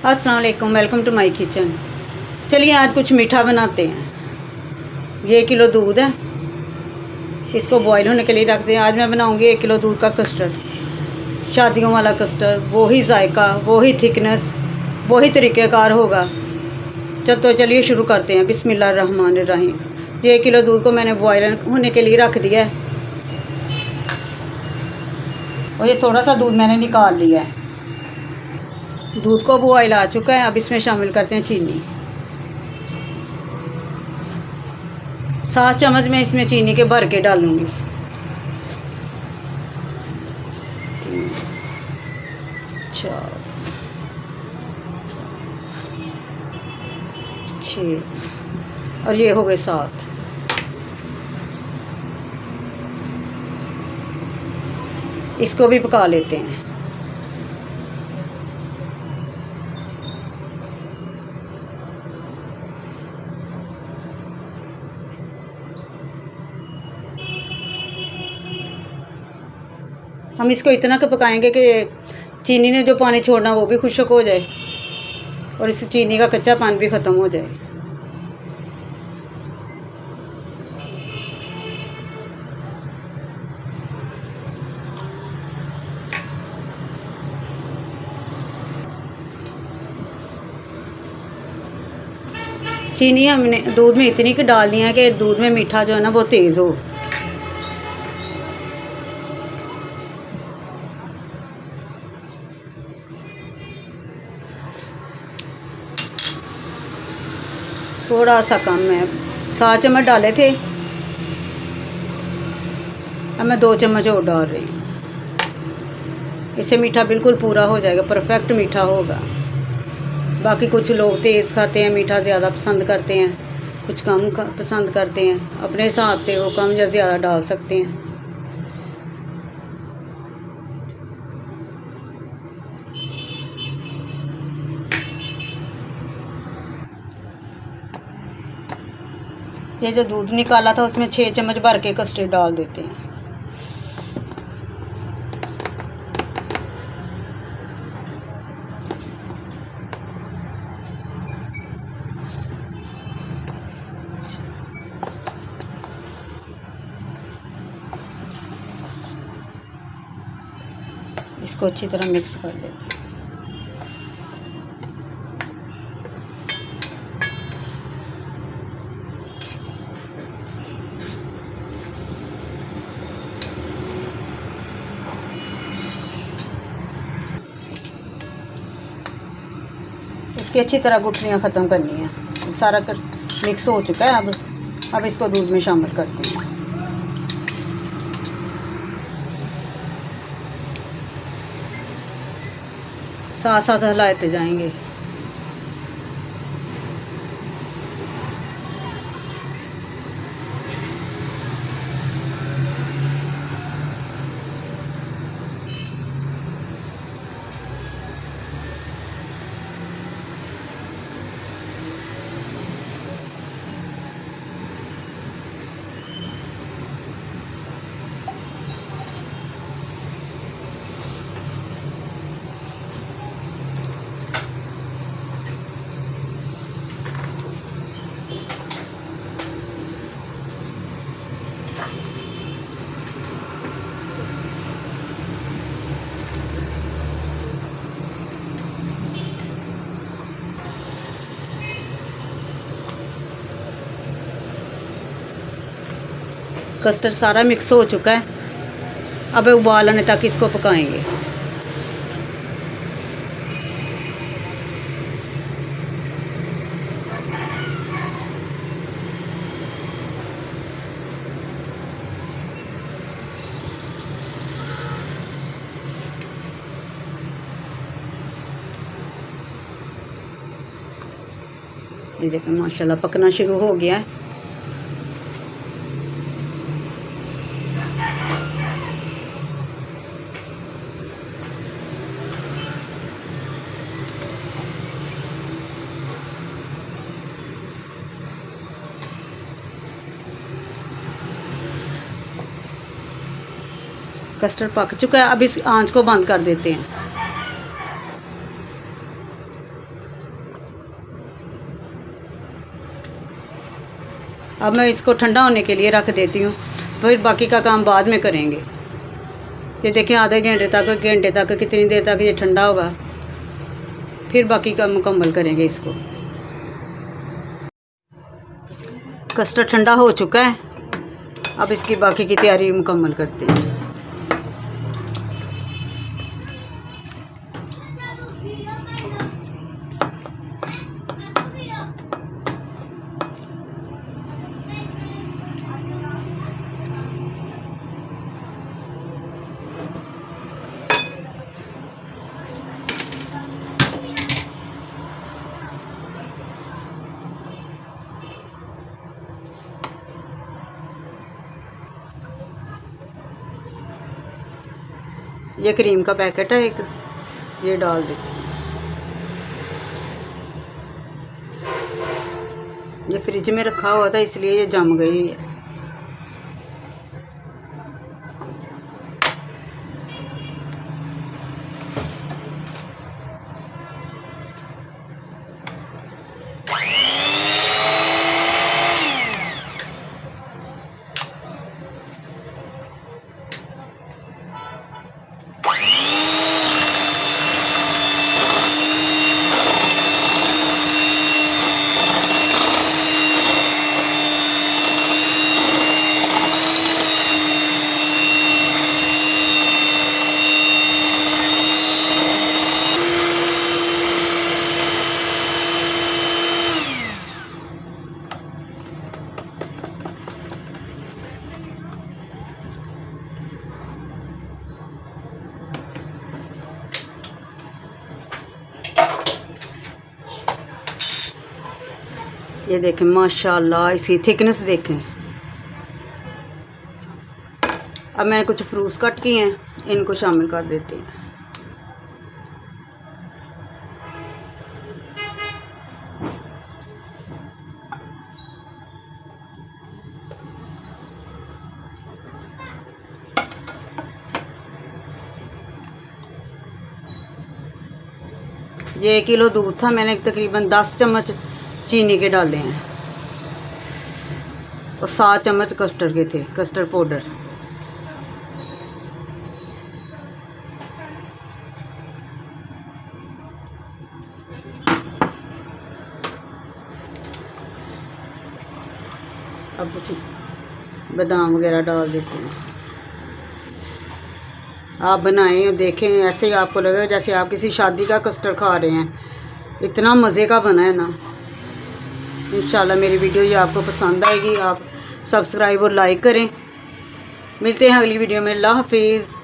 अस्सलाम वालेकुम, welcome to my kitchen. चलिए आज कुछ मीठा बनाते हैं। ये 1 किलो दूध है, इसको बॉईल होने के लिए रख दें। आज मैं बनाऊंगी 1 किलो दूध का कस्टर्ड, शादियों वाला कस्टर्ड। वही जायका, वही थिकनेस, वही तरीक़ेकार होगा। तो चलिए शुरू करते हैं। बिस्मिल्लाहिर्रहमानिर्रहीम। ये 1 किलो दूध को मैंने बॉईल होने के लिए रख दिया है और ये थोड़ा सा दूध मैंने निकाल लिया है। दूध को बॉईल आ चुका है। अब इसमें शामिल करते हैं चीनी। 7 चम्मच मैं इसमें चीनी के भर के डालूंगी। 3 4 6 और ये हो गए 7। इसको भी पका लेते हैं। हम इसको इतना का पकाएंगे कि चीनी ने जो पानी छोड़ना वो भी खुश्क हो जाए और इस चीनी का कच्चा पानी भी ख़त्म हो जाए। चीनी हमने दूध में इतनी की डालनी है कि दूध में मीठा जो है ना वो तेज़ हो। थोड़ा सा कम है, 7 चम्मच डाले थे, अब मैं 2 चम्मच और डाल रही हूँ। इससे मीठा बिल्कुल पूरा हो जाएगा, परफेक्ट मीठा होगा। बाकी कुछ लोग तेज़ खाते हैं, मीठा ज़्यादा पसंद करते हैं, कुछ कम पसंद करते हैं। अपने हिसाब से वो कम या ज़्यादा डाल सकते हैं। ये जो दूध निकाला था उसमें 6 चम्मच भर के कस्टर्ड डाल देते हैं। इसको अच्छी तरह मिक्स कर लेते हैं। इसकी अच्छी तरह गुठलियाँ ख़त्म करनी है। सारा मिक्स हो चुका है। अब इसको दूध में शामिल करते हैं। साथ साथ हिलाते जाएंगे। कस्टर्ड सारा मिक्स हो चुका है। अब उबाल आने तक इसको पकाएंगे। ये देखें माशाल्लाह पकना शुरू हो गया है। कस्टर्ड पक चुका है। अब इस आंच को बंद कर देते हैं। अब मैं इसको ठंडा होने के लिए रख देती हूँ, फिर बाकी का काम बाद में करेंगे। ये देखें आधे घंटे तक कितनी देर तक ये ठंडा होगा, फिर बाकी का मुकम्मल करेंगे इसको। कस्टर्ड ठंडा हो चुका है, अब इसकी बाकी की तैयारी मुकम्मल करते हैं। ये क्रीम का पैकेट है एक, ये डाल देते हैं। ये फ्रिज में रखा हुआ था इसलिए ये जम गई है। ये देखें माशाल्लाह, इसकी थिकनेस देखें। अब मैंने कुछ फ्रूट्स कट किए हैं, इनको शामिल कर देते हैं। ये 1 किलो दूध था, मैंने तकरीबन 10 चम्मच चीनी के डाले हैं और 7 चम्मच कस्टर्ड के थे, कस्टर्ड पाउडर। अब कुछ बादाम वगैरह डाल देते हैं। आप बनाएं और देखें, ऐसे ही आपको लगेगा जैसे आप किसी शादी का कस्टर्ड खा रहे हैं। इतना मज़े का बना है ना। इंशाल्लाह मेरी वीडियो ये आपको पसंद आएगी। आप सब्सक्राइब और लाइक करें। मिलते हैं अगली वीडियो में। अल्लाह हाफिज़।